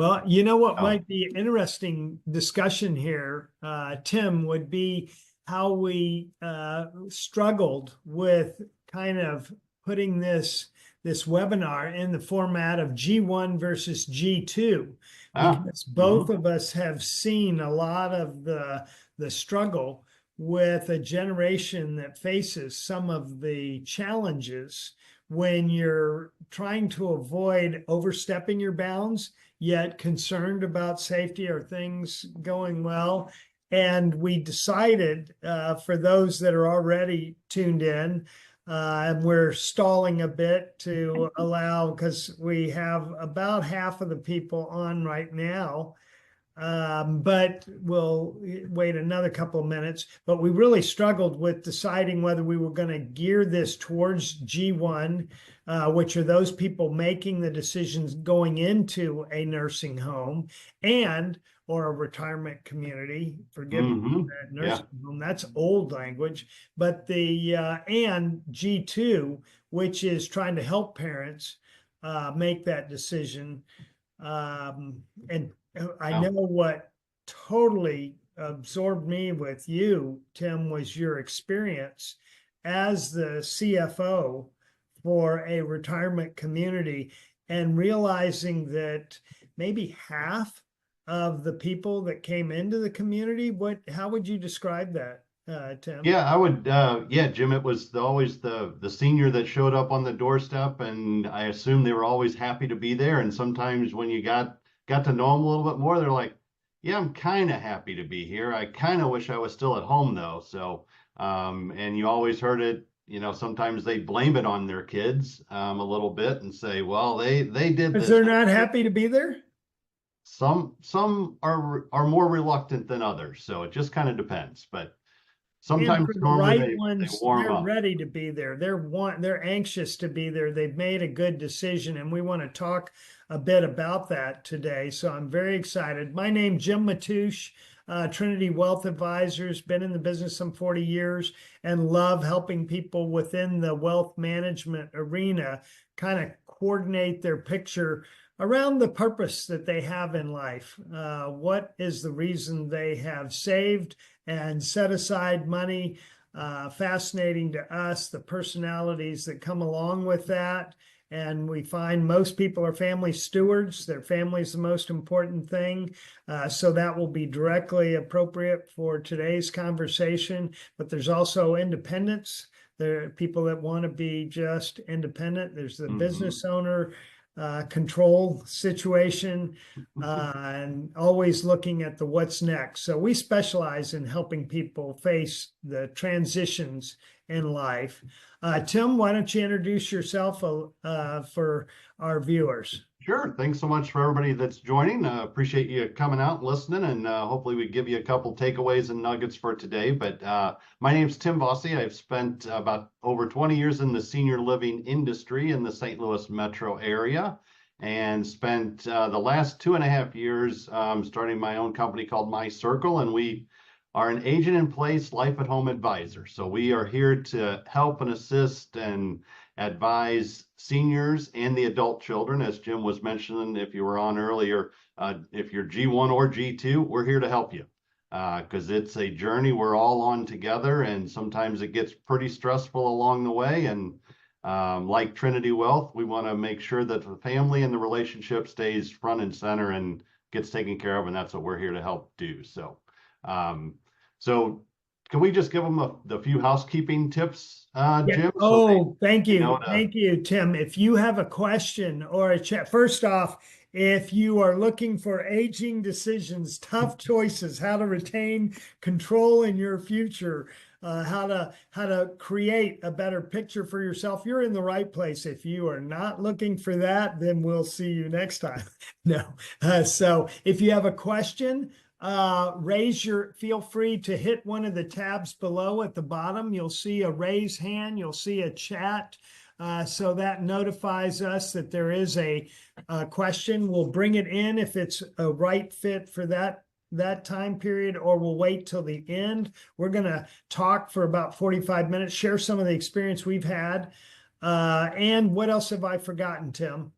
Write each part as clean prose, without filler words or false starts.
Well, you know what Oh, might be interesting discussion here, Tim, would be how we struggled with kind of putting this webinar in the format of G1 versus G2, ah, because both mhm, of us have seen a lot of the struggle with a generation that faces some of the challenges when you're trying to avoid overstepping your bounds yet concerned about safety or things going well. And we decided for those that are already tuned in, and we're stalling a bit to allow, because we have about half of the people on right now, but we'll wait another couple of minutes. But we really struggled with deciding whether we were going to gear this towards G1, which are those people making the decisions going into a nursing home and or a retirement community. Forgive me, mhm, nursing yeah, home, that's old language. But the and G2, which is trying to help parents make that decision. And I yeah, know what totally absorbed me with you, Tim, was your experience as the CFO for a retirement community and realizing that maybe half of the people that came into the community, how would you describe that, Tim? yeah. I would, yeah, Jim. It was always the senior that showed up on the doorstep, and I assume they were always happy to be there. And sometimes when you got to know them a little bit more, they're like, "Yeah, I'm kind of happy to be here. I kind of wish I was still at home though." So, and you always heard it. Sometimes they blame it on their kids a little bit and say, "Well, they did Because this." they're not happy to be there? Some are more reluctant than others, so it just kind of depends. But And sometimes for the normally right they ones, warm they're up. ready to be there. They're anxious to be there. They've made a good decision, and we want to talk a bit about that today. So I'm very excited. My name's Jim Matush, Trinity Wealth Advisors, been in the business some 40 years and love helping people within the wealth management arena kind of coordinate their picture around the purpose that they have in life. What is the reason they have saved and set aside money? Fascinating to us, the personalities that come along with that. And we find most people are family stewards. Their family is the most important thing. So that will be directly appropriate for today's conversation. But there's also independence. There are people that want to be just independent. There's the Hmm. business owner control situation, and always looking at the what's next. So we specialize in helping people face the transitions in life. Tim, why don't you introduce yourself for our viewers? Sure. Thanks so much for everybody that's joining. Appreciate you coming out and listening, and hopefully we give you a couple takeaways and nuggets for today. But my name's Tim Vosse. I've spent about over 20 years in the senior living industry in the St. Louis metro area, and spent the last 2.5 years starting my own company called My Circle, and we are an agent in place life at home advisor. So we are here to help and assist and advise seniors and the adult children. As Jim was mentioning, if you were on earlier, if you're G1 or G2, we're here to help you because it's a journey we're all on together, and sometimes it gets pretty stressful along the way. And like Trinity Wealth, we want to make sure that the family and the relationship stays front and center and gets taken care of, and that's what we're here to help do. Um, so can we just give them the few housekeeping tips, Yeah. Jim, so Oh, thank they know you. to. Thank you, Tim. If you have a question or a chat, first off, if you are looking for aging decisions, tough choices, how to retain control in your future, how to create a better picture for yourself, you're in the right place. If you are not looking for that, then we'll see you next time. No. So if you have a question, feel free to hit one of the tabs below at the bottom. You'll see a raise hand, you'll see a chat. So that notifies us that there is a question. We'll bring it in if it's a right fit for that time period, or we'll wait till the end. We're going to talk for about 45 minutes, share some of the experience we've had. And what else have I forgotten, Tim?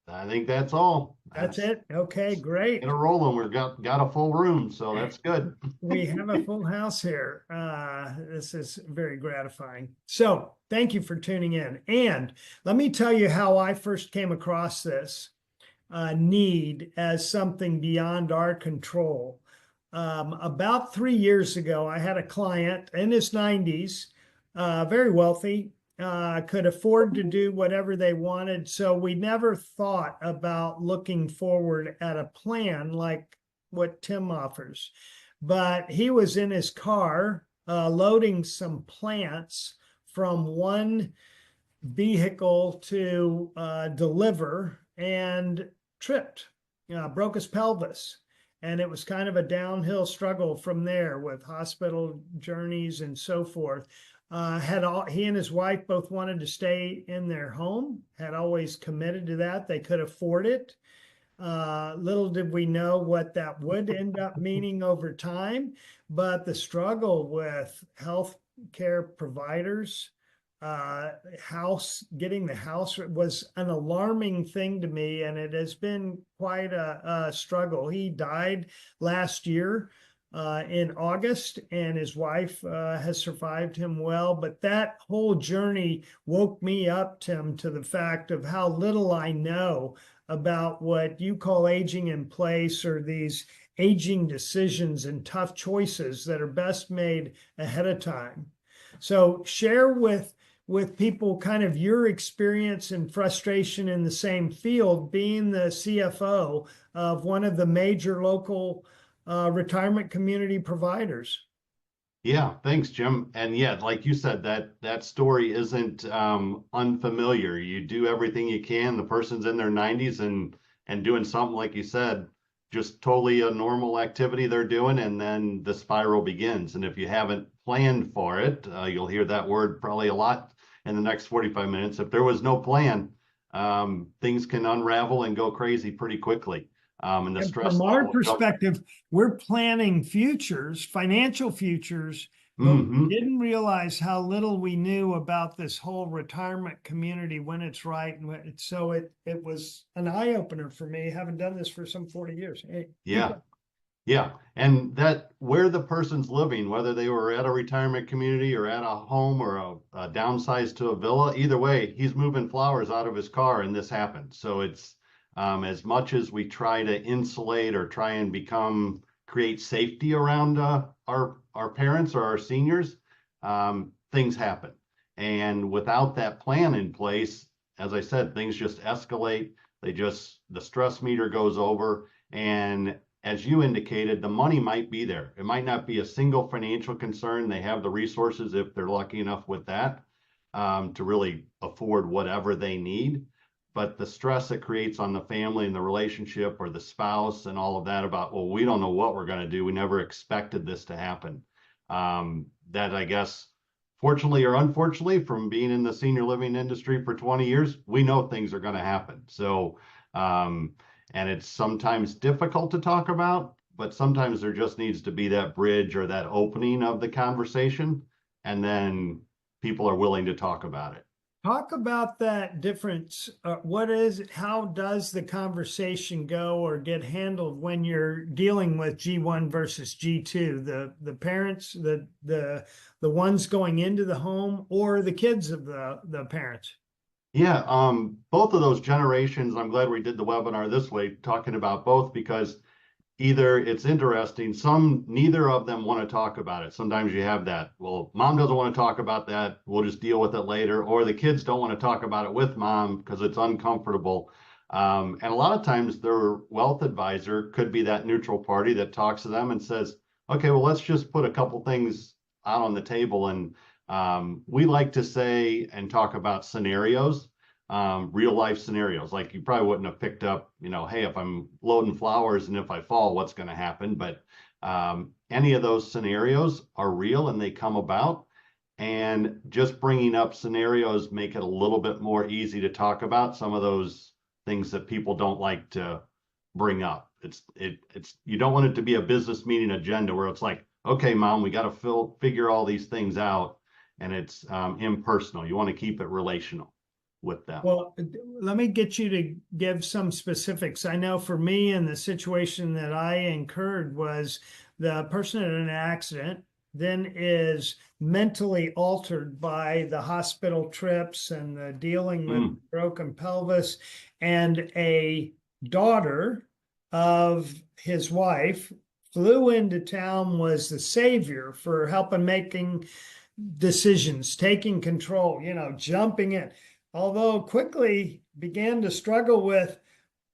I think that's all. That's That's it. Okay, get great. a rolling. We've got a full room, so that's good. We have a full house here. This is very gratifying. So thank you for tuning in. And let me tell you how I first came across this need as something beyond our control. About 3 years ago, I had a client in his 90s, very wealthy, could afford to do whatever they wanted. So we never thought about looking forward at a plan like what Tim offers. But he was in his car loading some plants from one vehicle to deliver and tripped, broke his pelvis. And it was kind of a downhill struggle from there with hospital journeys and so forth. He and his wife both wanted to stay in their home, had always committed to that. They could afford it. Little did we know what that would end up meaning over time, but the struggle with health care providers, getting the house was an alarming thing to me, and it has been quite a struggle. He died last year in August, and his wife has survived him well. But that whole journey woke me up, Tim, to the fact of how little I know about what you call aging in place, or these aging decisions and tough choices that are best made ahead of time. So share with people kind of your experience and frustration in the same field, being the CFO of one of the major local retirement community providers. Yeah, thanks, Jim. And yeah, like you said, that story isn't unfamiliar. You do everything you can. The person's in their 90s and doing something like you said, just totally a normal activity they're doing, and then the spiral begins. And if you haven't planned for it, you'll hear that word probably a lot in the next 45 minutes. If there was no plan, things can unravel and go crazy pretty quickly. And the And stress from our level jump. perspective, we're planning futures, financial futures, but we Mhm. didn't realize how little we knew about this whole retirement community when it's right. So it was an eye opener for me, having done this for some 40 years. Hey, keep Yeah. Yeah, and that where the person's living, whether they were at a retirement community or at a home or a downsize to a villa, either way, he's moving flowers out of his car and this happened. So it's as much as we try to insulate or try and create safety around our parents or our seniors, things happen. And without that plan in place, as I said, things just escalate. The stress meter goes over, and as you indicated, the money might be there. It might not be a single financial concern. They have the resources, if they're lucky enough with that, to really afford whatever they need. But the stress it creates on the family and the relationship or the spouse and all of that about, well, we don't know what we're going to do. We never expected this to happen. That I guess, fortunately or unfortunately, from being in the senior living industry for 20 years, we know things are going to happen. So, and it's sometimes difficult to talk about, but sometimes there just needs to be that bridge or that opening of the conversation, and then people are willing to talk about it. Talk about that difference. How does the conversation go or get handled when you're dealing with G1 versus G2, the parents, the ones going into the home, or the kids of the parents? Yeah, both of those generations, I'm glad we did the webinar this way, talking about both, because either it's interesting, neither of them want to talk about it. Sometimes you have that, well, mom doesn't want to talk about that, we'll just deal with it later, or the kids don't want to talk about it with mom because it's uncomfortable. And a lot of times their wealth advisor could be that neutral party that talks to them and says, okay, well, let's just put a couple things out on the table. And we like to say and talk about scenarios, real life scenarios. Like you probably wouldn't have picked up, hey, if I'm loading flowers and if I fall, what's going to happen? But any of those scenarios are real and they come about. And just bringing up scenarios make it a little bit more easy to talk about some of those things that people don't like to bring up. You don't want it to be a business meeting agenda where it's like, okay, mom, we got to figure all these things out, and it's impersonal. You want to keep it relational. with them. Well, let me get you to give some specifics. I know for me, and the situation that I incurred was the person in an accident then is mentally altered by the hospital trips and the dealing with broken pelvis, and a daughter of his wife flew into town, was the savior for helping making decisions, taking control, jumping in, although quickly began to struggle with,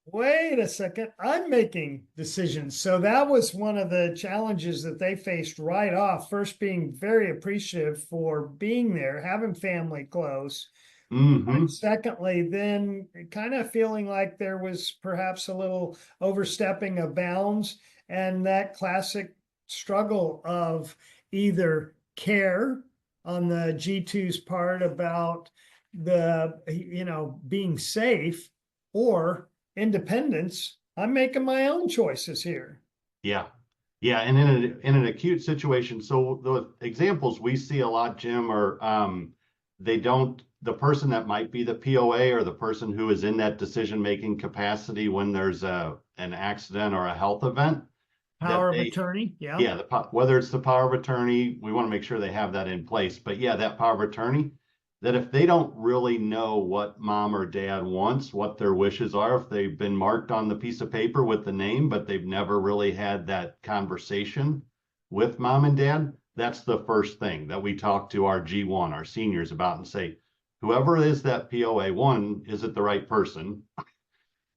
wait a second, I'm making decisions. So that was one of the challenges that they faced right off. First, being very appreciative for being there, having family close. Mm-hmm. And secondly, then kind of feeling like there was perhaps a little overstepping of bounds, and that classic struggle of either care on the G2's part about being safe, or independence. I'm making my own choices here. Yeah. Yeah. And in an acute situation, so the examples we see a lot, Jim, are the person that might be the POA or the person who is in that decision-making capacity when there's an accident or a health event, that Power of they, attorney. Yeah. yeah, whether it's the power of attorney, we want to make sure they have that in place. But yeah, that power of attorney, that if they don't really know what mom or dad wants, what their wishes are, if they've been marked on the piece of paper with the name, but they've never really had that conversation with mom and dad, that's the first thing that we talk to our G1, our seniors, about, and say, whoever is that POA, one, is it the right person?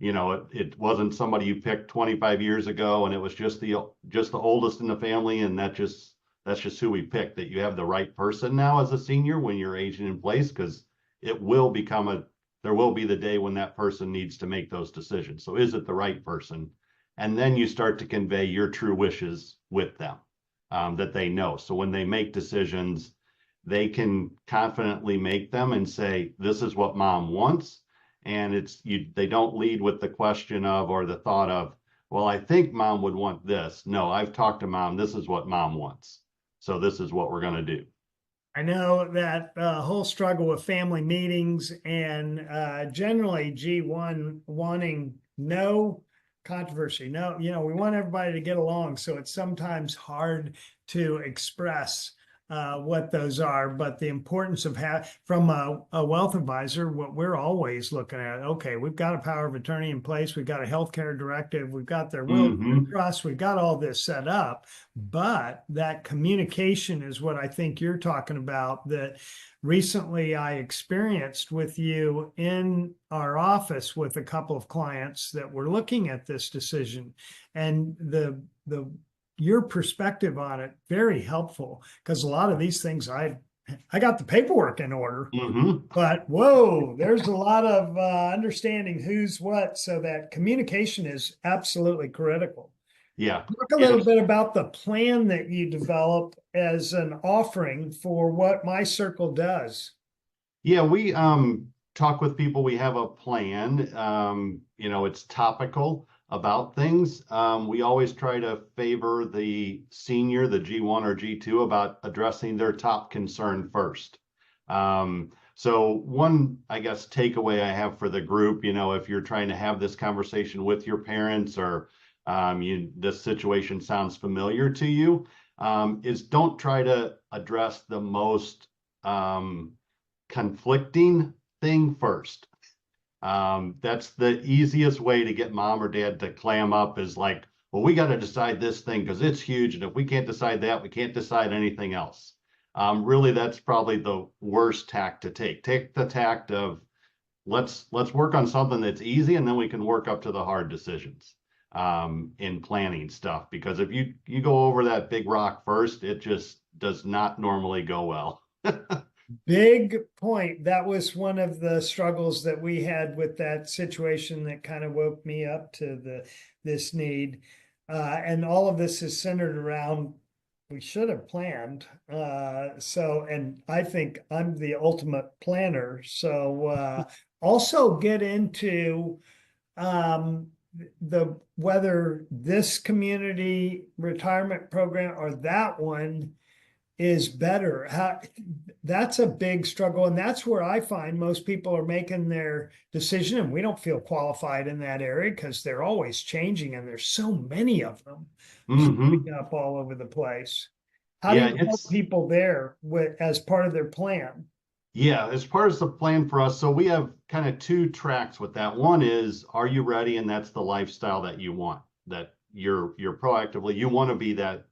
It wasn't somebody you picked 25 years ago and it was just the oldest in the family, and that's just who we picked. That you have the right person now as a senior when you're aging in place, because there will be the day when that person needs to make those decisions. So is it the right person? And then you start to convey your true wishes with them, that they know. So when they make decisions, they can confidently make them and say, this is what mom wants. And they don't lead with the question of, or the thought of, well, I think mom would want this. No, I've talked to mom. This is what mom wants. So this is what we're going to do. I know that whole struggle with family meetings, and generally G1 wanting no controversy. No, we want everybody to get along. So it's sometimes hard to express what those are, but the importance of from a wealth advisor, what we're always looking at, okay, we've got a power of attorney in place, we've got a healthcare directive, we've got their will, their trust, we've got all this set up, but that communication is what I think you're talking about, that recently I experienced with you in our office with a couple of clients that were looking at this decision, and your perspective on it, very helpful, because a lot of these things I got the paperwork in order, but whoa, there's a lot of understanding who's what. So that communication is absolutely critical. Yeah. Talk a little bit about the plan that you develop as an offering for what My Circle does. Yeah, we talk with people. We have a plan. It's topical about things. We always try to favor the senior, the G1 or G2, about addressing their top concern first. So one, I guess, takeaway I have for the group, if you're trying to have this conversation with your parents, or this situation sounds familiar to you, is don't try to address the most conflicting thing first. That's the easiest way to get mom or dad to clam up, is like, well, we got to decide this thing because it's huge. And if we can't decide that, we can't decide anything else. Really, that's probably the worst tack to take. Take the tact of, let's work on something that's easy, and then we can work up to the hard decisions in planning stuff. Because if you go over that big rock first, it just does not normally go well. Big point. That was one of the struggles that we had with that situation that kind of woke me up to this need. And all of this is centered around, we should have planned. And I think I'm the ultimate planner. So also get into whether this community retirement program or that one is better? That's a big struggle. And that's where I find most people are making their decision. And we don't feel qualified in that area because they're always changing and there's so many of them Hmm. popping up all over the place. How do Yeah, you help it's people there as part of their plan? yeah, as far as the plan for us, so we have kind of two tracks with that. One is, are you ready? And that's the lifestyle that you want, that you're proactively, you want to be that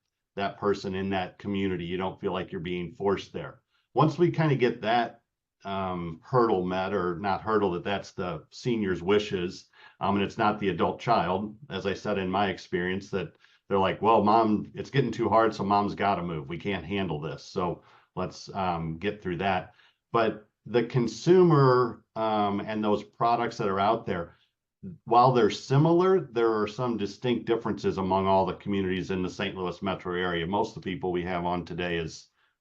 person in that community. You don't feel like you're being forced there. Once we kind of get that hurdle met, or not hurdle, that's the senior's wishes, and it's not the adult child, as I said in my experience, that they're like, well, mom, it's getting too hard, so mom's got to move. We can't handle this. So let's get through that. But the consumer and those products that are out there, while they're similar, there are some distinct differences among all the communities in the St. Louis metro area. Most of the people we have on today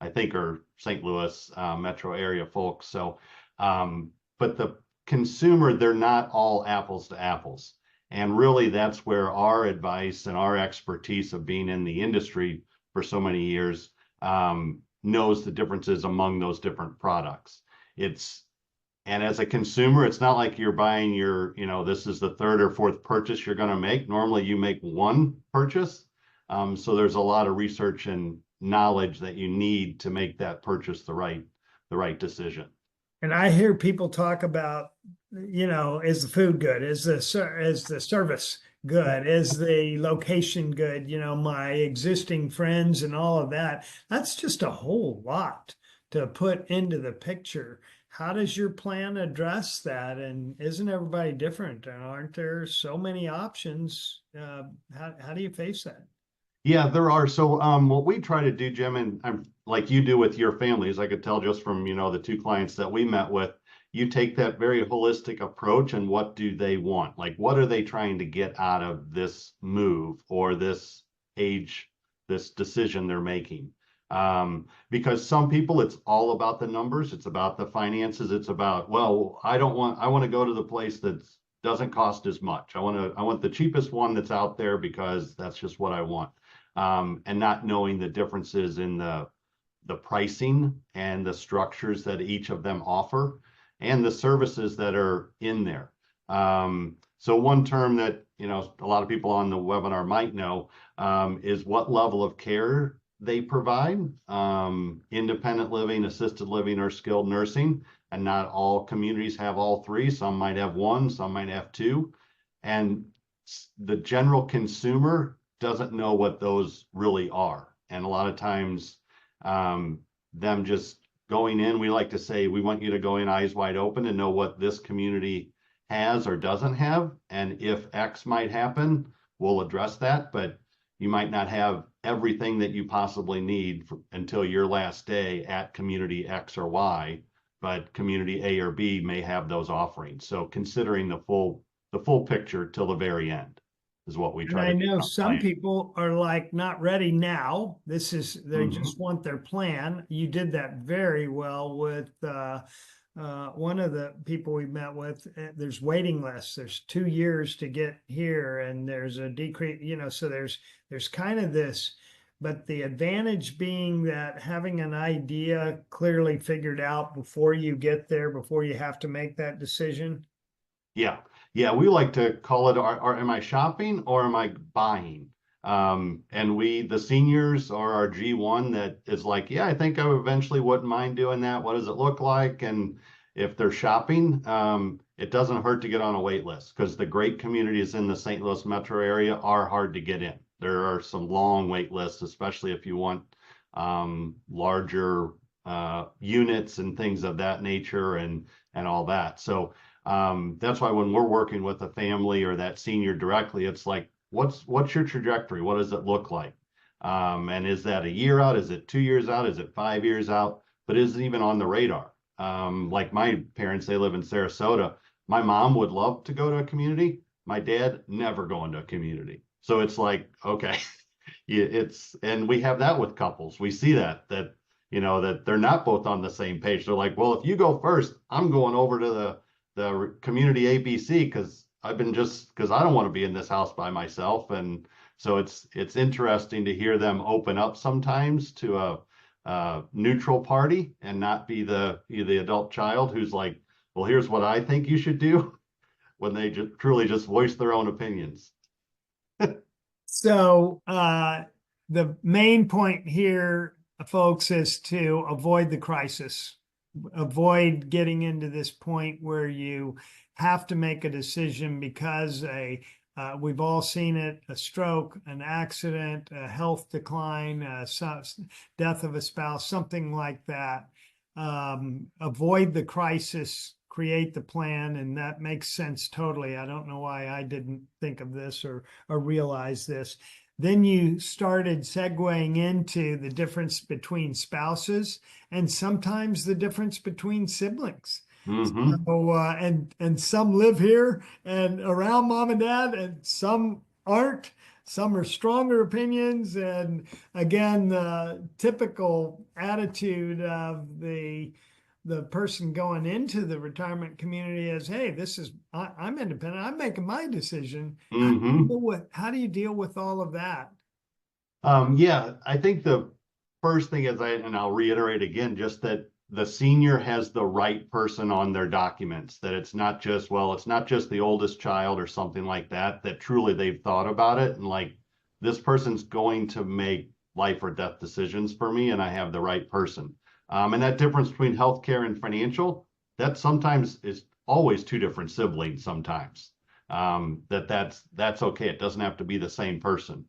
I think, are St. Louis metro area folks. So, but the consumer, they're not all apples to apples. And really, that's where our advice and our expertise of being in the industry for so many years knows the differences among those different products. It's and as a consumer, it's not like you're buying this is the third or fourth purchase you're going to make. Normally, you make one purchase. So there's a lot of research and knowledge that you need to make that purchase the right decision. And I hear people talk about, is the food good? Is the service good? Is the location good? My existing friends and all of that. That's just a whole lot to put into the picture. How does your plan address that? And isn't everybody different? And aren't there so many options? How do you face that? Yeah, there are. So what we try to do, Jim, and like you do with your families, I could tell just from, the two clients that we met with, you take that very holistic approach and what do they want? Like, what are they trying to get out of this move or this age, this decision they're making? Because some people, it's all about the numbers. It's about the finances. It's about, well, I want to go to the place that doesn't cost as much. I want the cheapest one that's out there because that's just what I want, and not knowing the differences in the pricing and the structures that each of them offer and the services that are in there. So one term that a lot of people on the webinar might know is what level of care they provide, independent living, assisted living, or skilled nursing. And not all communities have all three. Some might have one, some might have two. And the general consumer doesn't know what those really are. And a lot of times, them just going in, we like to say, we want you to go in eyes wide open and know what this community has or doesn't have. And if X might happen, we'll address that. But you might not have everything that you possibly need until your last day at community X or Y, but community A or B may have those offerings. So considering the full picture till the very end is what we And try I to do know in our some plan. people are like not ready now. They Mhm. just want their plan. You did that very well with one of the people we met with. There's waiting lists. There's 2 years to get here, and there's a decrease. So there's kind of this, but the advantage being that having an idea clearly figured out before you get there, before you have to make that decision. Yeah. Yeah. We like to call it, am I shopping or am I buying? And the seniors are our G1 that is like, yeah, I think I eventually wouldn't mind doing that. What does it look like? And if they're shopping, it doesn't hurt to get on a wait list because the great communities in the St. Louis metro area are hard to get in. There are some long wait lists, especially if you want larger units and things of that nature and all that. So that's why when we're working with a family or that senior directly, it's like, what's your trajectory? What does it look like? And is that a year out? Is it 2 years out? Is it 5 years out? But is it even on the radar? Like my parents, they live in Sarasota. My mom would love to go to a community. My dad never going to a community. So it's like, okay, yeah, and we have that with couples. We see that they're not both on the same page. They're like, well, if you go first, I'm going over to the community ABC because I don't want to be in this house by myself. And so it's interesting to hear them open up sometimes to neutral party and not be the adult child who's like, well, here's what I think you should do, when they truly just voice their own opinions. So the main point here, folks, is to avoid the crisis, avoid getting into this point where you have to make a decision because we've all seen it, a stroke, an accident, a health decline, death of a spouse, something like that. Avoid the crisis, create the plan, and that makes sense totally. I don't know why I didn't think of this or realize this. Then you started segueing into the difference between spouses and sometimes the difference between siblings. Mm-hmm. So, and some live here and around mom and dad, and some aren't. Some are stronger opinions, and again, the typical attitude of the person going into the retirement community is, "Hey, I'm independent. I'm making my decision." Mm-hmm. How do you deal with all of that? Yeah, I think the first thing is, and I'll reiterate again, just that the senior has the right person on their documents, that it's not just, well, it's not just the oldest child or something like that, that truly they've thought about it. And like, this person's going to make life or death decisions for me, and I have the right person. And that difference between healthcare and financial, that sometimes is always two different siblings sometimes. That's okay. It doesn't have to be the same person.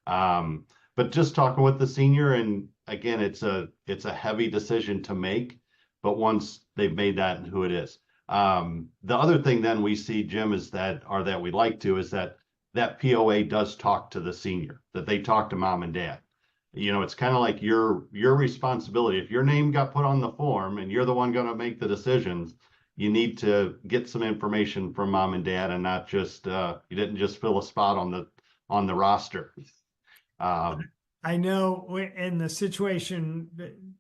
But just talking with the senior, and again, it's a heavy decision to make, but once they've made that and who it is. The other thing then we see, Jim, is that, or that we like to, is that POA does talk to the senior, that they talk to mom and dad. You know, it's kind of like your responsibility. If your name got put on the form and you're the one going to make the decisions, you need to get some information from mom and dad, and not just you didn't just fill a spot on the roster. I know in the situation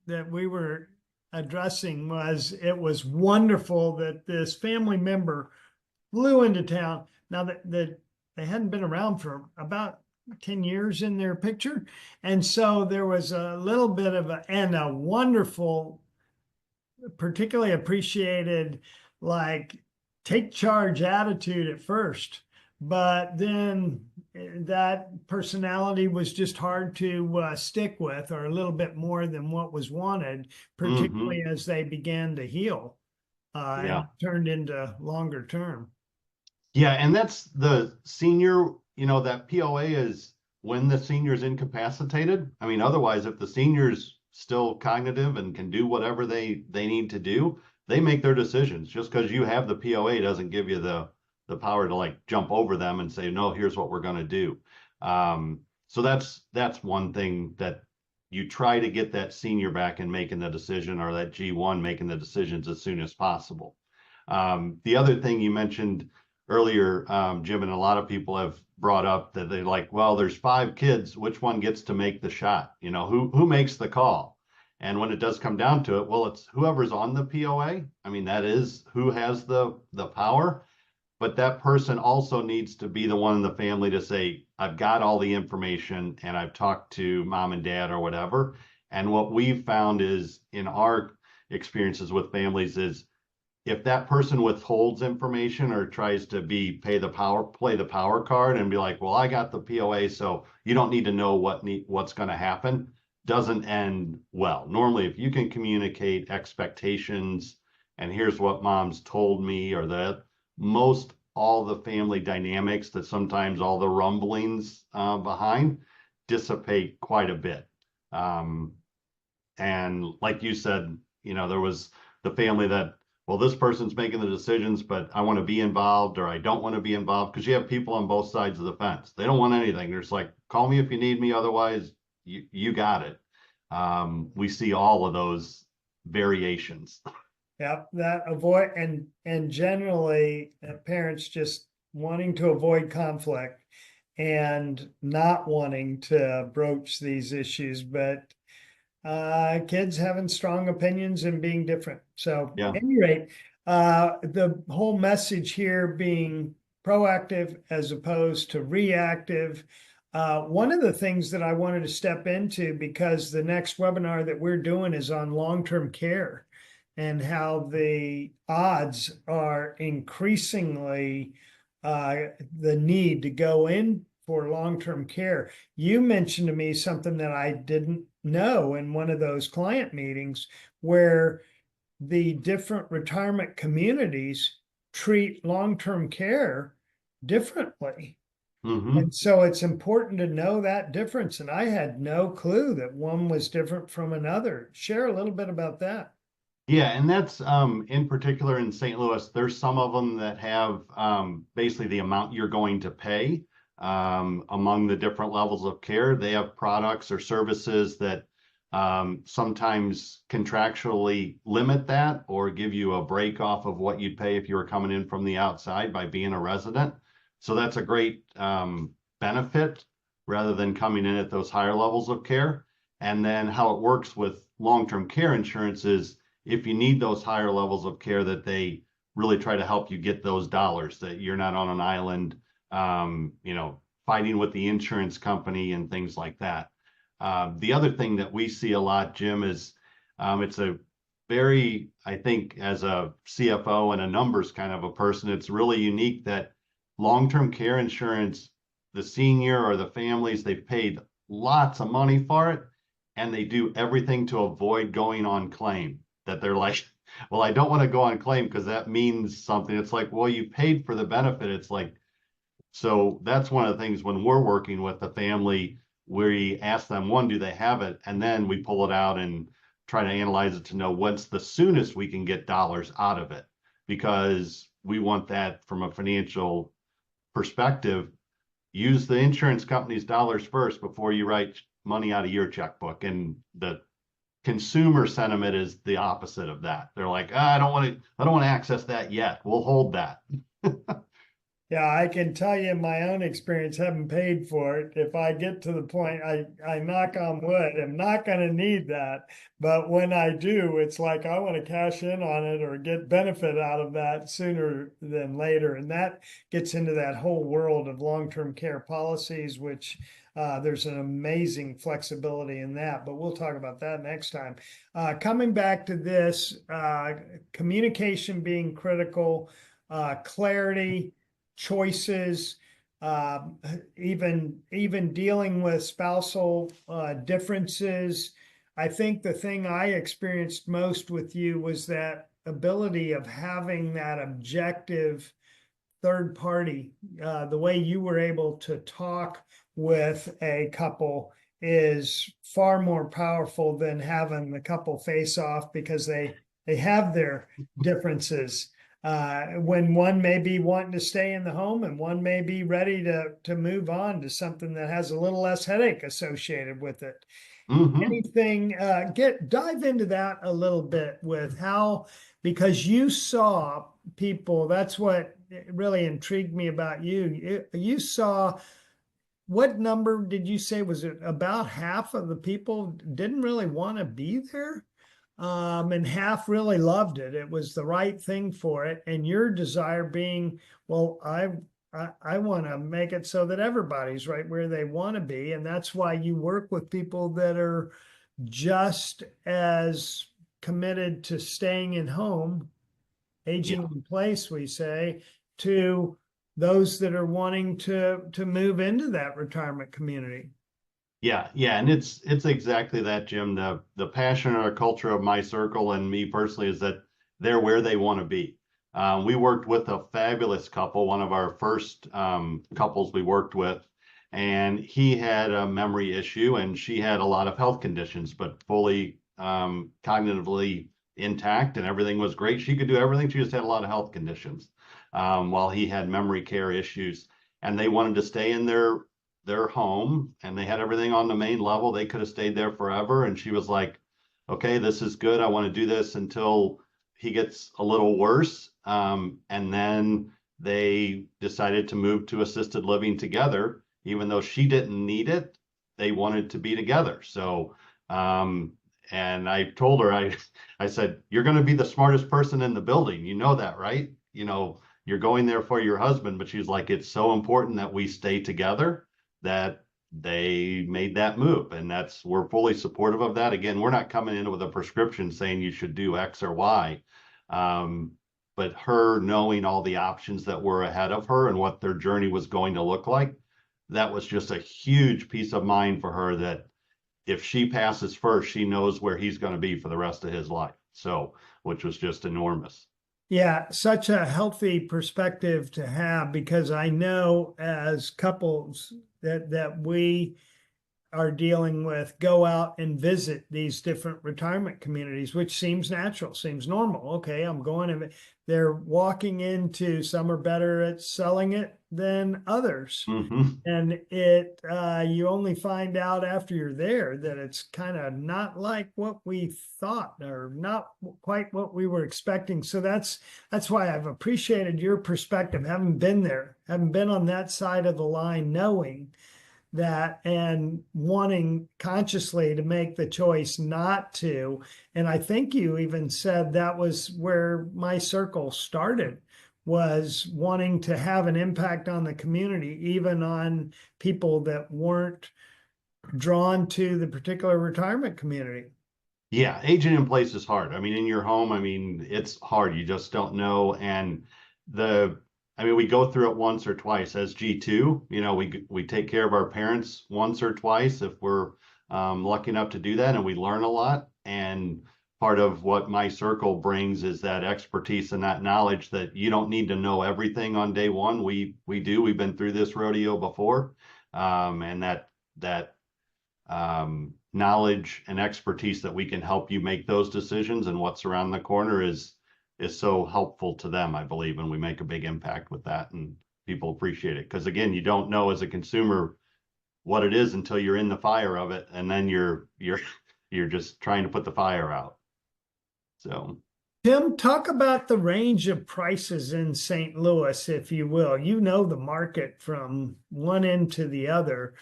that we were addressing, it was wonderful that this family member flew into town. Now that they hadn't been around for about 10 years in their picture. And so there was a little bit of a wonderful, particularly appreciated, like, take charge attitude at first. But then that personality was just hard to stick with, or a little bit more than what was wanted, Mm-hmm. particularly as they began to heal Yeah. and turned into longer term. Yeah, and that's the senior, that POA is when the senior's incapacitated. I mean, otherwise, if the senior's still cognitive and can do whatever they need to do, they make their decisions. Just because you have the POA doesn't give you the power to like jump over them and say, no, here's what we're going to do. So that's one thing, that you try to get that senior back and making the decision, or that G1 making the decisions as soon as possible. The other thing you mentioned earlier, Jim, and a lot of people have brought up, that they're like, well, there's 5 kids, which one gets to make the shot? Who makes the call? And when it does come down to it, well, it's whoever's on the POA. I mean, that is who has the power, but that person also needs to be the one in the family to say, I've got all the information and I've talked to mom and dad or whatever. And what we've found is, in our experiences with families, is if that person withholds information or tries to play the power card and be like, well, I got the POA, so you don't need to know what's going to happen, doesn't end well. Normally, if you can communicate expectations, and here's what mom's told me, or that, most all the family dynamics, that sometimes all the rumblings behind, dissipate quite a bit. And like you said, there was the family that, well, this person's making the decisions, but I want to be involved, or I don't want to be involved, because you have people on both sides of the fence. They don't want anything. They're just like, call me if you need me, otherwise you got it. We see all of those variations. Yep, that avoid and generally parents just wanting to avoid conflict and not wanting to broach these issues, but kids having strong opinions and being different. So Yeah. at any rate, the whole message here being proactive as opposed to reactive, One of the things that I wanted to step into, because the next webinar that we're doing is on long-term care and how the odds are increasingly the need to go in for long-term care. You mentioned to me something that I didn't know in one of those client meetings where the different retirement communities treat long-term care differently. Hmm. And so it's important to know that difference. And I had no clue that one was different from another. Share a little bit about that. Yeah, and that's in particular in St. Louis, there's some of them that have basically the amount you're going to pay among the different levels of care. They have products or services that sometimes contractually limit that or give you a break off of what you'd pay if you were coming in from the outside by being a resident. So that's a great benefit rather than coming in at those higher levels of care. And then how it works with long-term care insurance is if you need those higher levels of care, that they really try to help you get those dollars, that you're not on an island, fighting with the insurance company and things like that. The other thing that we see a lot, Jim, is it's a very, I think, as a CFO and a numbers kind of a person, it's really unique that long-term care insurance, the senior or the families, they've paid lots of money for it, and they do everything to avoid going on claim. That they're like, well, I don't want to go on claim because that means something. It's like, well, you paid for the benefit. It's like, so that's one of the things when we're working with the family, we ask them, one, do they have it? And then we pull it out and try to analyze it to know what's the soonest we can get dollars out of it, because we want that from a financial perspective. Use the insurance company's dollars first before you write money out of your checkbook. And the consumer sentiment is the opposite of that. They're like, I don't want to access that yet. We'll hold that. Yeah, I can tell you in my own experience, having paid for it, if I get to the point, I knock on wood, I'm not going to need that. But when I do, it's like I want to cash in on it or get benefit out of that sooner than later. And that gets into that whole world of long-term care policies, which there's an amazing flexibility in that. But we'll talk about that next time. Coming back to this, communication being critical, clarity, choices, uh, even dealing with spousal differences. I think the thing I experienced most with you was that ability of having that objective third party. The way you were able to talk with a couple is far more powerful than having the couple face off, because they have their differences. When one may be wanting to stay in the home and one may be ready to move on to something that has a little less headache associated with it. Hmm. Anything, dive into that a little bit with how, because you saw people, that's what really intrigued me about you. You saw, what number did you say, was it about half of the people didn't really want to be there? And half really loved it. It was the right thing for it. And your desire being, well, I want to make it so that everybody's right where they want to be. And that's why you work with people that are just as committed to staying in home, aging Yeah. in place, we say, to those that are wanting to move into that retirement community. Yeah, yeah, and it's exactly that, Jim. The passion or culture of my circle and me personally is that they're where they want to be. We worked with a fabulous couple, one of our first couples we worked with, and he had a memory issue and she had a lot of health conditions, but fully cognitively intact and everything was great. She could do everything. She just had a lot of health conditions, while he had memory care issues, and they wanted to stay in their home and they had everything on the main level. They could have stayed there forever. And she was like, okay, this is good. I want to do this until he gets a little worse. And then they decided to move to assisted living together, even though she didn't need it. They wanted to be together. So, and I told her, I said, you're going to be the smartest person in the building. You know that, right? You're going there for your husband, but she's like, it's so important that we stay together that they made that move, and we're fully supportive of that. Again, we're not coming in with a prescription saying you should do X or Y. Um, but her knowing all the options that were ahead of her and what their journey was going to look like, that was just a huge peace of mind for her, that if she passes first, she knows where he's going to be for the rest of his life. So, which was just enormous. Yeah, such a healthy perspective to have, because I know as couples that we are dealing with go out and visit these different retirement communities, which seems natural, seems normal. Okay, I'm going to, they're walking into, some are better at selling it than others. Mm-hmm. And you only find out after you're there that it's kind of not like what we thought, or not quite what we were expecting. So that's why I've appreciated your perspective, having been there, having been on that side of the line, knowing that and wanting consciously to make the choice not to. And I think you even said that was where my circle started, was wanting to have an impact on the community, even on people that weren't drawn to the particular retirement community. Yeah, aging in place is hard. I mean, in your home, I mean, it's hard. You just don't know. And the, I mean, we go through it once or twice as G2. You know, we take care of our parents once or twice if we're lucky enough to do that, and we learn a lot. And part of what my circle brings is that expertise and that knowledge that you don't need to know everything on day one. We do. We've been through this rodeo before, and that knowledge and expertise that we can help you make those decisions and what's around the corner is so helpful to them, I believe, and we make a big impact with that, and people appreciate it. Because again, you don't know as a consumer what it is until you're in the fire of it, and then you're just trying to put the fire out. So Tim, talk about the range of prices in St. Louis, if you will. You know the market from one end to the other.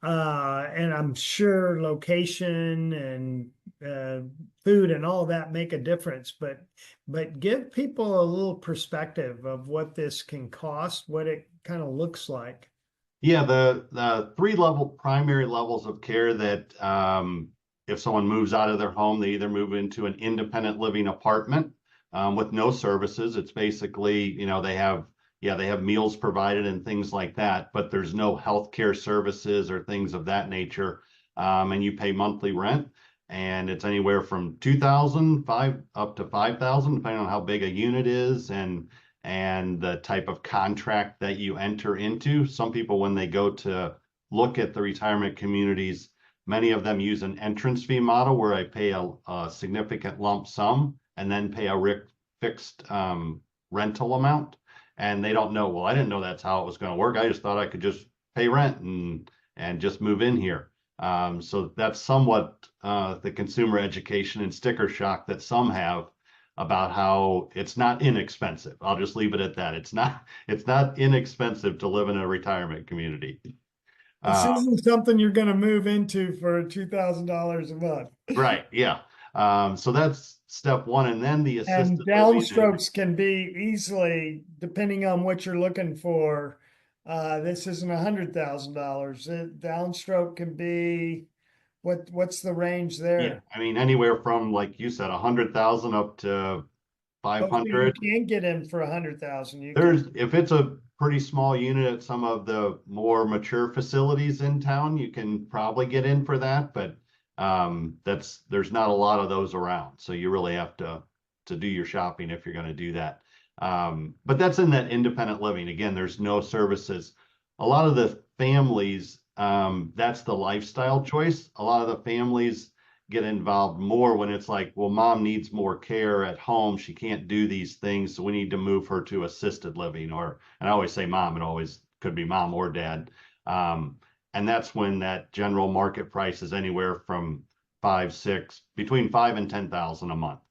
And I'm sure location and food and all that make a difference, but give people a little perspective of what this can cost, what it kind of looks like. yeah, the primary levels of care that if someone moves out of their home, they either move into an independent living apartment with no services. It's basically, you know, they have meals provided and things like that, but there's no health care services or things of that nature. And you pay monthly rent, and it's anywhere from 2,000 up to 5,000, depending on how big a unit is and the type of contract that you enter into. Some people, when they go to look at the retirement communities, many of them use an entrance fee model where I pay a significant lump sum and then pay a fixed rental amount. And they don't know, well, I didn't know that's how it was going to work. I just thought I could just pay rent and just move in here. So that's somewhat the consumer education and sticker shock that some have about how it's not inexpensive. I'll just leave it at that. It's not inexpensive to live in a retirement community. This Uh, isn't something you're going to move into for $2,000 a month. right, yeah. So that's step one, and then the And assisted living. And downstrokes can be easily, depending on what you're looking for. This isn't $100,000. Downstroke can be, what's the range yeah, there? I mean anywhere from, like you said, 100,000 up to Oh, so you 500. can get in for 100,000. You can. If it's a pretty small unit at some of the more mature facilities in town, you can probably get in for that, but there's not a lot of those around. So you really have to do your shopping if you're going to do that. But that's in that independent living. Again, there's no services. A lot of the families, that's the lifestyle choice. A lot of the families get involved more when it's like, well, mom needs more care at home. She can't do these things, so we need to move her to assisted living. And I always say mom, it always could be mom or dad. And that's when that general market price is anywhere from between 5 and 10,000 a month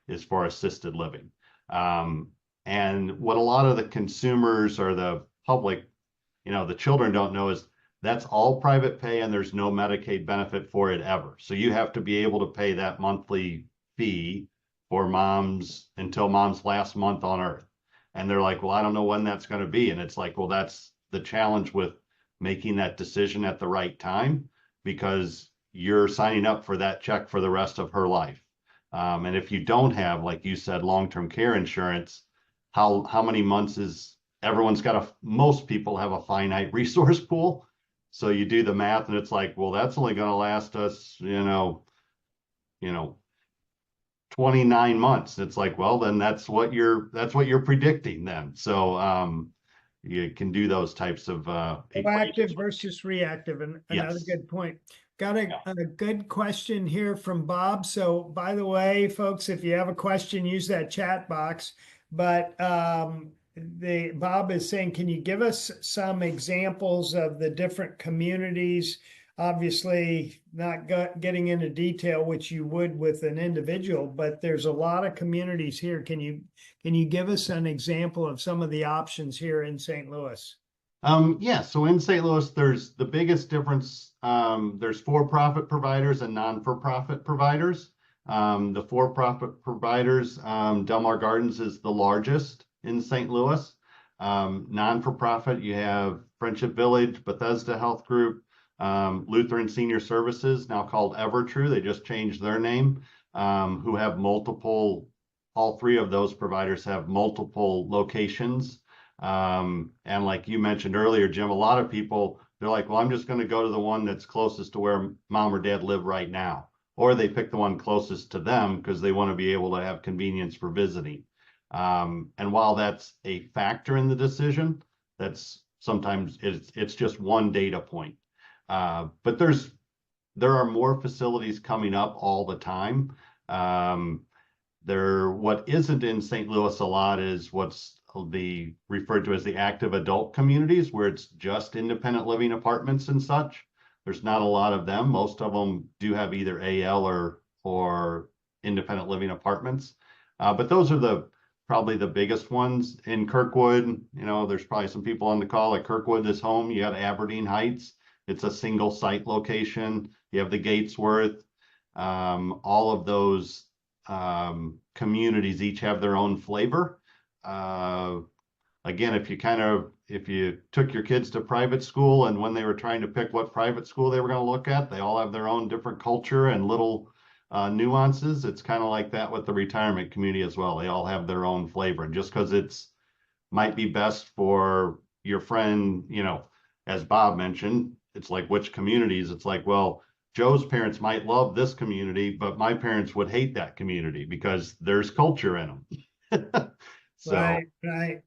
is for assisted living. And what a lot of the consumers or the public, the children don't know is that's all private pay, and there's no Medicaid benefit for it ever. So you have to be able to pay that monthly fee for moms until mom's last month on earth. And they're like, well, I don't know when that's going to be. And it's like, well, that's the challenge with making that decision at the right time, because you're signing up for that check for the rest of her life. And if you don't have, like you said, long-term care insurance, how many months is everyone's got most people have a finite resource pool. So you do the math and it's like, well, that's only going to last us, 29 months. It's like, well, then that's what you're predicting then. So you can do those types of equations. Proactive versus reactive, and another Yes. good point. Got a good question here from Bob. So, by the way, folks, if you have a question, use that chat box. But the Bob is saying, can you give us some examples of the different communities? Obviously, not getting into detail, which you would with an individual, but there's a lot of communities here. Can you give us an example of some of the options here in St. Louis? Yeah, so in St. Louis, there's the biggest difference. There's for-profit providers and non-for-profit providers. The for-profit providers, Del Mar Gardens is the largest in St. Louis. Non-for-profit, you have Friendship Village, Bethesda Health Group, Lutheran Senior Services, now called EverTrue. They just changed their name, who have all three of those providers have multiple locations. And like you mentioned earlier, Jim, a lot of people, they're like, well, I'm just going to go to the one that's closest to where mom or dad live right now. Or they pick the one closest to them because they want to be able to have convenience for visiting. And while that's a factor in the decision, that's sometimes it's just one data point. But there are more facilities coming up all the time. What isn't in St. Louis a lot is what's referred to as the active adult communities, where it's just independent living apartments and such. There's not a lot of them. Most of them do have either AL or independent living apartments. But those are probably the biggest ones. In Kirkwood, there's probably some people on the call. Like Kirkwood is home. You got Aberdeen Heights. It's a single site location. You have the Gatesworth. All of those communities each have their own flavor. Again, if you took your kids to private school and when they were trying to pick what private school they were going to look at, they all have their own different culture and little nuances. It's kind of like that with the retirement community as well. They all have their own flavor. And just because it's might be best for your friend, as Bob mentioned, it's like which communities. It's like, well, Joe's parents might love this community, but my parents would hate that community because there's culture in them. So, Right.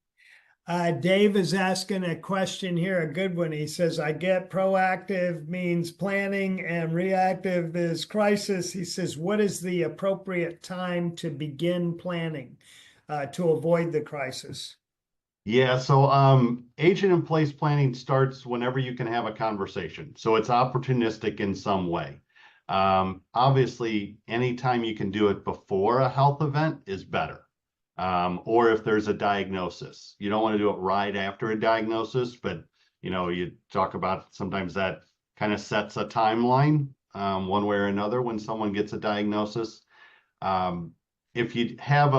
Dave is asking a question here, a good one. He says, I get proactive means planning and reactive is crisis. He says, what is the appropriate time to begin planning to avoid the crisis? yeah, so agent in place planning starts whenever you can have a conversation. So it's opportunistic in some way. Obviously, anytime you can do it before a health event is better. Or if there's a diagnosis. You don't want to do it right after a diagnosis, but you talk about sometimes that kind of sets a timeline one way or another when someone gets a diagnosis. If you have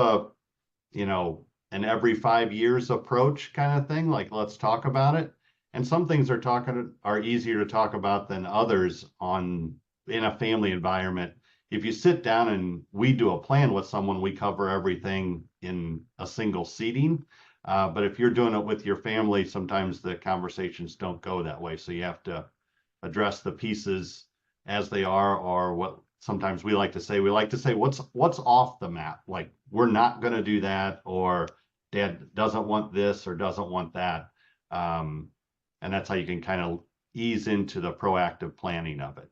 an every 5 years approach kind of thing, like let's talk about it. And some things are easier to talk about than others in a family environment. If you sit down and we do a plan with someone, we cover everything in a single seating. But if you're doing it with your family, sometimes the conversations don't go that way. So you have to address the pieces as they are, or what sometimes we like to say what's off the map. Like we're not going to do that, or dad doesn't want this or doesn't want that. And that's how you can kind of ease into the proactive planning of it.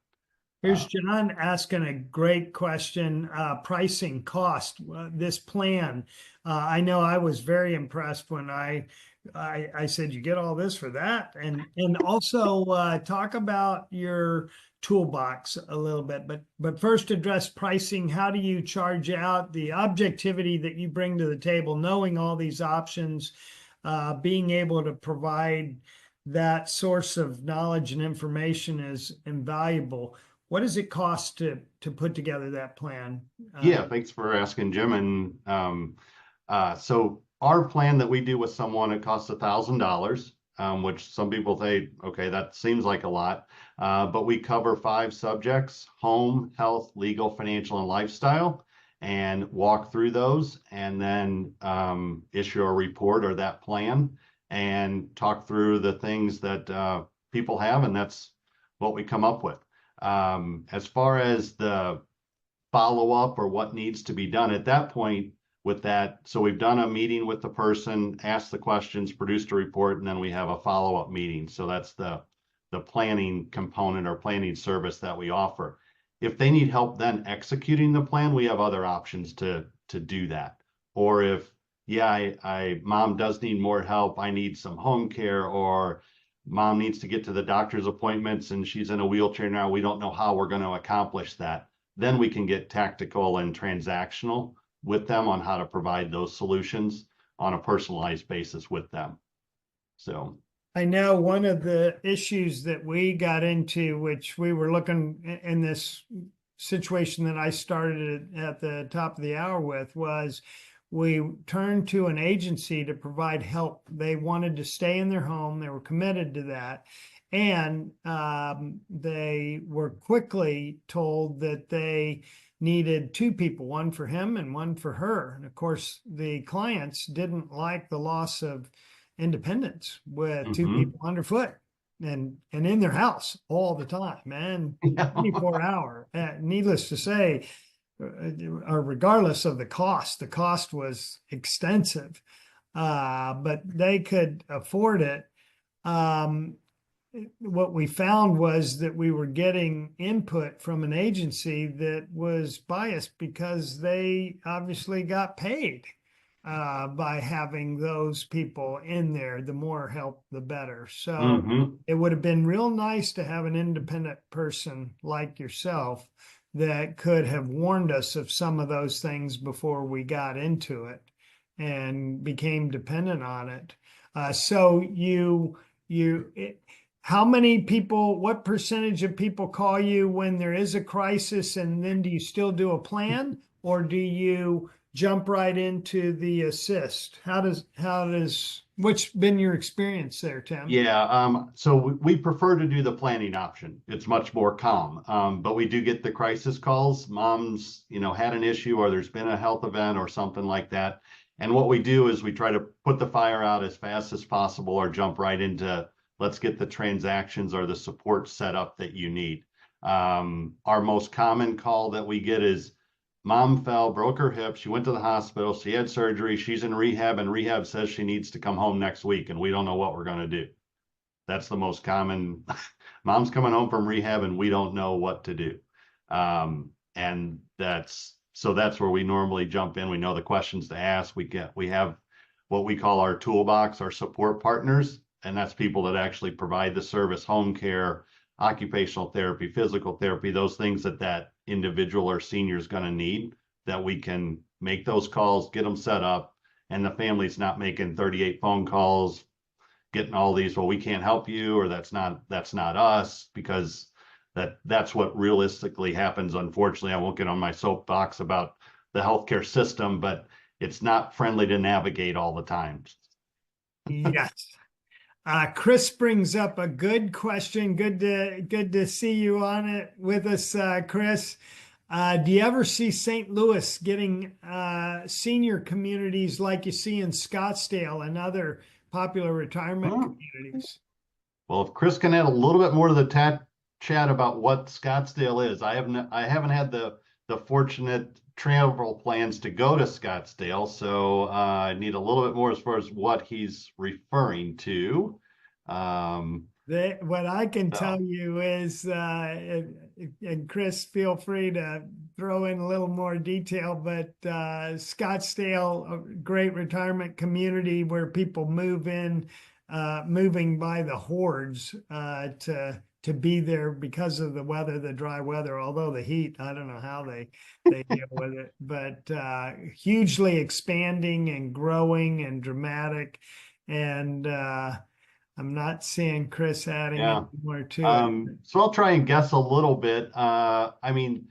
Here's John asking a great question. Pricing cost, this plan. I know I was very impressed when I said, you get all this for that. And also talk about your toolbox a little bit, but first address pricing. How do you charge out the objectivity that you bring to the table, knowing all these options, being able to provide that source of knowledge and information is invaluable. What does it cost to put together that plan? Yeah, thanks for asking, Jim. And so our plan that we do with someone, it costs $1,000. which some people say, okay, that seems like a lot. But we cover 5 subjects: home, health, legal, financial, and lifestyle, and walk through those, and then issue a report or that plan and talk through the things that people have, and that's what we come up with. As far as the follow up or what needs to be done at that point with that, so we've done a meeting with the person, asked the questions, produced a report, and then we have a follow up meeting. So that's the planning component or planning service that we offer. If they need help then executing the plan, we have other options to do that. Or if, yeah, mom does need more help, I need some home care, or mom needs to get to the doctor's appointments and she's in a wheelchair now, we don't know how we're going to accomplish that, then we can get tactical and transactional with them on how to provide those solutions on a personalized basis with them. So I know one of the issues that we got into, which we were looking in this situation that I started at the top of the hour with, was we turned to an agency to provide help. They wanted to stay in their home. They were committed to that. And they were quickly told that they needed 2 people, one for him and one for her. And of course, the clients didn't like the loss of independence with 2 people underfoot and in their house all the time, man, 24-hour. Needless to say, or regardless of the cost was extensive, but they could afford it. What we found was that we were getting input from an agency that was biased because they obviously got paid by having those people in there. The more help, the better. So it would have been real nice to have an independent person like yourself that could have warned us of some of those things before we got into it and became dependent on it. How many people, what percentage of people call you when there is a crisis, and then do you still do a plan, or do you jump right into the assist? What's been your experience there, Tim? Yeah, so we prefer to do the planning option. It's much more calm, but we do get the crisis calls. Mom's, had an issue, or there's been a health event or something like that. And what we do is we try to put the fire out as fast as possible, or jump right into, let's get the transactions or the support set up that you need. Our most common call that we get is, mom fell, broke her hip. She went to the hospital. She had surgery. She's in rehab, and rehab says she needs to come home next week, and we don't know what we're going to do. That's the most common. Mom's coming home from rehab, and we don't know what to do. And that's where we normally jump in. We know the questions to ask. We have what we call our toolbox, our support partners, and that's people that actually provide the service: home care, occupational therapy, physical therapy, those things that individual or senior is going to need, that we can make those calls, get them set up, and the family's not making 38 phone calls, getting all these, well, we can't help you, or that's not us, because that's what realistically happens. Unfortunately, I won't get on my soapbox about the healthcare system, but it's not friendly to navigate all the time. Yes. Chris brings up a good question. Good to see you on it with us, Chris. Do you ever see St. Louis getting senior communities like you see in Scottsdale and other popular retirement communities? Well, if Chris can add a little bit more to the chat about what Scottsdale is, I haven't had the fortunate travel plans to go to Scottsdale, so I need a little bit more as far as what he's referring to. What I can tell you is, and Chris, feel free to throw in a little more detail, but Scottsdale, a great retirement community where people move in, moving by the hordes to be there because of the weather, the dry weather. Although the heat, I don't know how they deal with it, but hugely expanding and growing and dramatic. And I'm not seeing Chris adding any more to it. So I'll try and guess a little bit. I mean,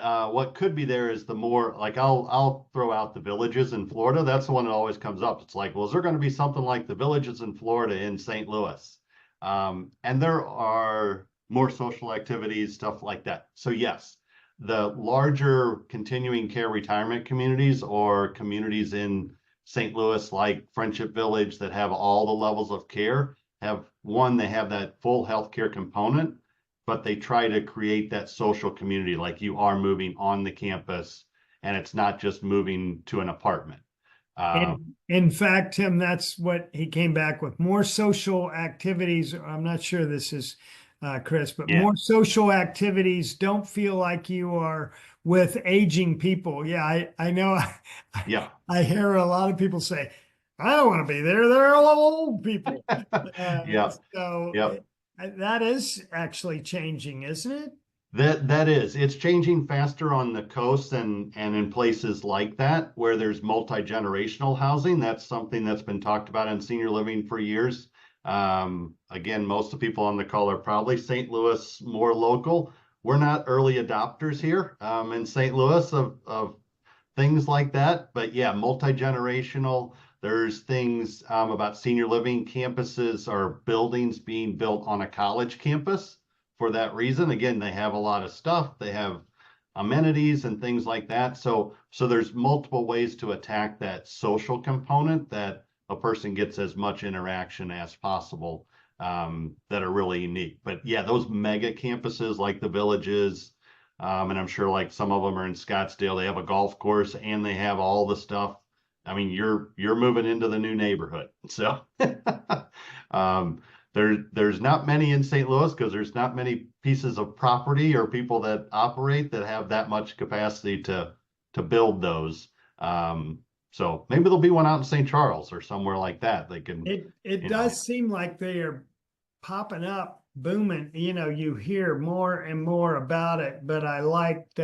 what could be there is the more like I'll throw out the villages in Florida. That's the one that always comes up. It's like, well, is there going to be something like the villages in Florida in St. Louis? And there are more social activities, stuff like that. So yes, the larger continuing care retirement communities or communities in St. Louis, like Friendship Village, that have all the levels of care, have one, they have that full healthcare component, but they try to create that social community, like you are moving on the campus and it's not just moving to an apartment. In fact, Tim, that's what he came back with. More social activities. I'm not sure this is Chris, but Yeah, more social activities. Don't feel like you are with aging people. Yeah, I know. yeah, I hear a lot of people say, I don't want to be there. They're all old people. yeah, So yeah. that is actually changing, isn't it? That is, it's changing faster on the coast and in places like that where there's multi-generational housing. That's something that's been talked about in senior living for years. Again, most of the people on the call are probably St. Louis, more local. We're not early adopters here in St. Louis of things like that. But yeah, multi-generational. There's things about senior living campuses or buildings being built on a college campus for that reason. Again, they have a lot of stuff. They have amenities and things like that. So there's multiple ways to attack that social component that a person gets as much interaction as possible that are really unique. But yeah, those mega campuses like the villages, and I'm sure like some of them are in Scottsdale. They have a golf course and they have all the stuff. I mean, you're moving into the new neighborhood. So there's not many in St. Louis because there's not many pieces of property or people that operate that have that much capacity to build those. So maybe there'll be one out in St. Charles or somewhere like that. They can, It you know, does seem like they are popping up, booming. You hear more and more about it. But I liked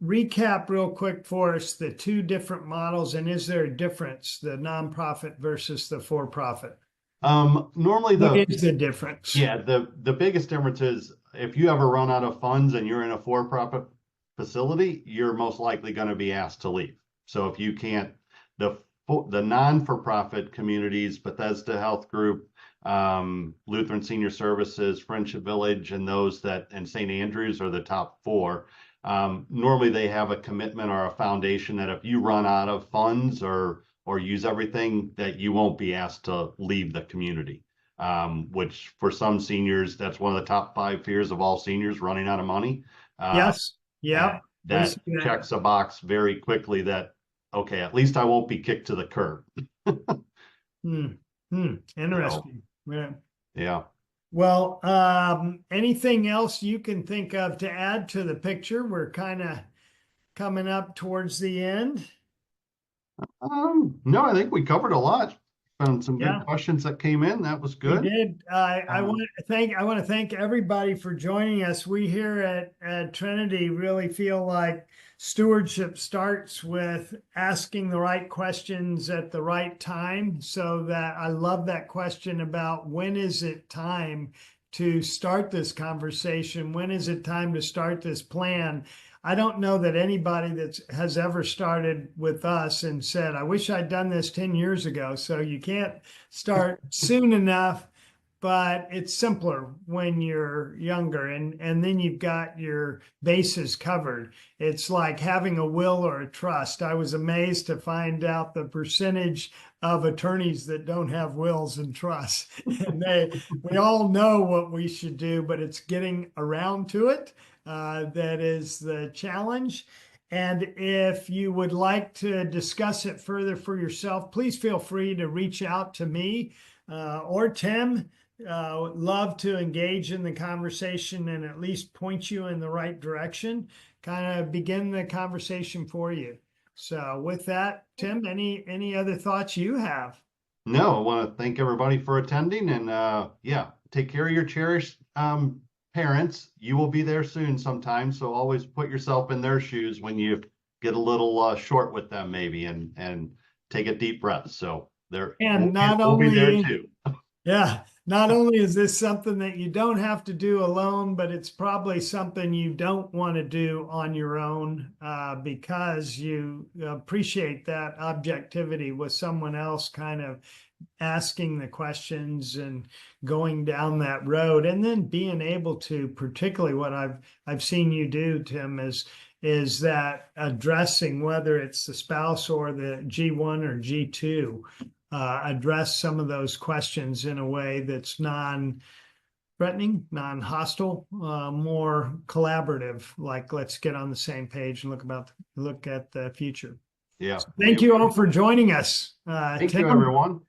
recap real quick for us the two different models, and is there a difference, the nonprofit versus the for-profit? normally What is the difference? yeah, the biggest difference is if you ever run out of funds and you're in a for-profit facility, you're most likely going to be asked to leave. So if you can't, the non-for-profit communities, Bethesda Health Group, Lutheran Senior Services, Friendship Village, and those that and St. Andrews are the top four. Normally they have a commitment or a foundation that if you run out of funds or use everything, that you won't be asked to leave the community. Which for some seniors, that's one of the top 5 fears of all seniors, running out of money. Yes. And Yep. We that see that. checks a box very quickly that, okay, at least I won't be kicked to the curb. Hmm. So, Interesting. Yeah. yeah. Well, anything else you can think of to add to the picture? We're kind of coming up towards the end. No, I think we covered a lot. Found some good Yeah. questions that came in. That was We good. did. I Um, want to thank everybody for joining us. We here at Trinity really feel like stewardship starts with asking the right questions at the right time. So that I love that question about when is it time to start this conversation? When is it time to start this plan? I don't know that anybody that has ever started with us and said, I wish I'd done this 10 years ago. So you can't start soon enough, but it's simpler when you're younger, and then you've got your bases covered. It's like having a will or a trust. I was amazed to find out the percentage of attorneys that don't have wills and trusts. And we all know what we should do, but it's getting around to it that is the challenge. And if you would like to discuss it further for yourself, please feel free to reach out to me or Tim. Would love to engage in the conversation and at least point you in the right direction, kind of begin the conversation for you. So with that, Tim, any other thoughts you have? no, I want to thank everybody for attending and yeah, take care of your cherished parents. You will be there soon sometime, so always put yourself in their shoes when you get a little short with them maybe and take a deep breath. So there And we'll be there not too. Yeah, not only is this something that you don't have to do alone, but it's probably something you don't want to do on your own because you appreciate that objectivity with someone else kind of asking the questions and going down that road, and then being able to, particularly what I've seen you do, Tim, is that addressing whether it's the spouse or the G1 or G2, address some of those questions in a way that's non-threatening, non-hostile, more collaborative. Like, let's get on the same page and look at the future. Yeah. So thank you all for joining us, Thank Tim. you, everyone.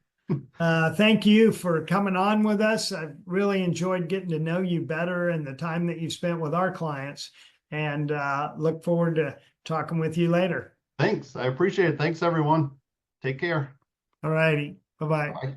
Thank you for coming on with us. I've really enjoyed getting to know you better and the time that you spent with our clients, and look forward to talking with you later. Thanks. I appreciate it. Thanks, everyone. Take care. All righty. Bye-bye. Bye.